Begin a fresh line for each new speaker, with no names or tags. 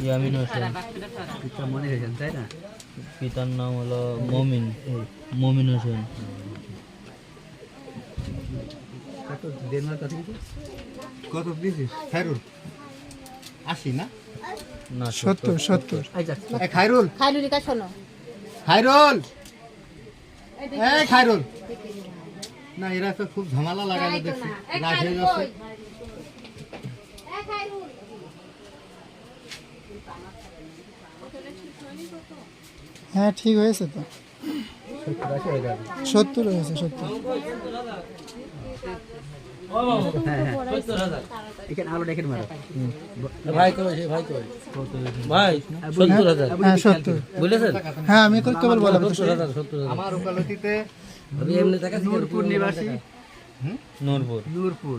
ইয়ামিন হোসেন।
মনে হয়েছেন তাই না?
পিতার নাম হলো মমিন, মমিন হোসেন।
কত দিয়েছিস খায়রুল? 80 না?
না
70
খায়রুল,
খাইলুরি কা শোনো
খায়রুল, খায়রুল না, এরা তো খুব ঝামেলা লাগালো দেখছি, রাগ হয়ে যাচ্ছে।
হ্যাঁ ঠিক হয়েছে তো, 70 হয়েছে 70।
এখানে আলো দেখেন মারো
ভাই কই, ভাই কই, ভাই 70,000।
হ্যাঁ 70।
বুঝলেছেন?
হ্যাঁ আমি তো কেবল বললাম
70,000।
আমার ওকালতিতে
আমি এমনি টাকা
নূরপুর নিবাসী,
নূরপুর।
নূরপুর